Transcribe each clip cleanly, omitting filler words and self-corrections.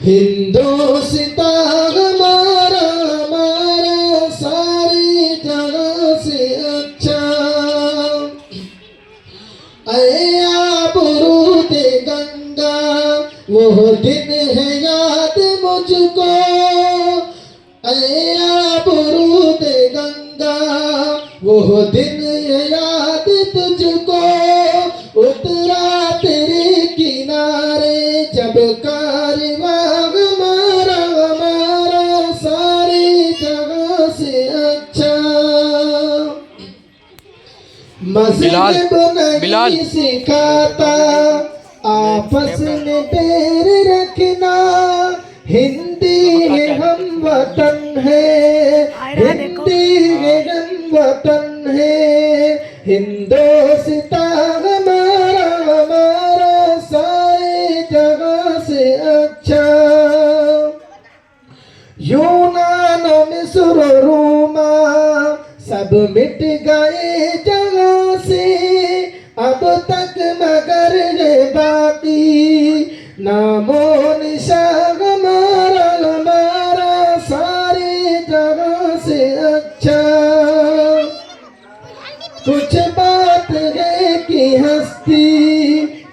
हिंदुस्तां हमारा हमारा सारी जगह से अच्छा। ऐ आबरूद गंगा वो दिन है याद मुझको। ऐ आबरूद गंगा वो दिन है याद तुझको। उतरा तेरे किनारे जब कारवां हमारा हमारा सारी जगह से अच्छा। मज़हब बिलाल। नहीं सिखाता आपस में बैर रखना। हिंदी है हम वतन है, हिंदी है हम वतन है। हिंदुस्तां हमारा हमारा सारी जगह से अच्छा। यूनान मिस्र रोमा सब मिट गए जगह से। अब तक मगर है बाकी नामो निशान हमारा हमारा सारी जगह से अच्छा। कुछ बात है कि हस्ती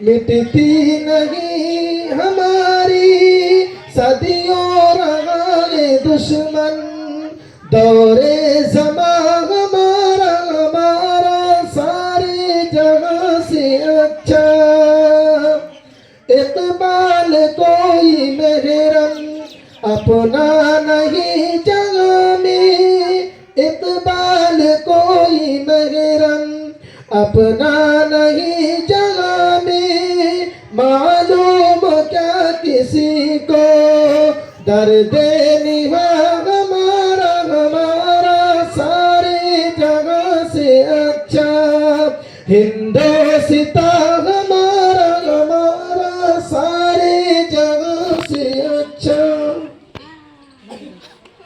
मिटती नहीं हमारी। सदियों रहा है दुश्मन दौरे ज़मा हमारा हमारा सारी जगह से अच्छा। इक़बाल कोई महरम अपना नहीं जगह में। इक़बाल कोई महरम अपना नहीं जगह में। मालूम क्या किसी को दर्द निभा हमारा हमारा सारी जगह से अच्छा। हिंदुस्तां हमारा हमारा सारी जगह से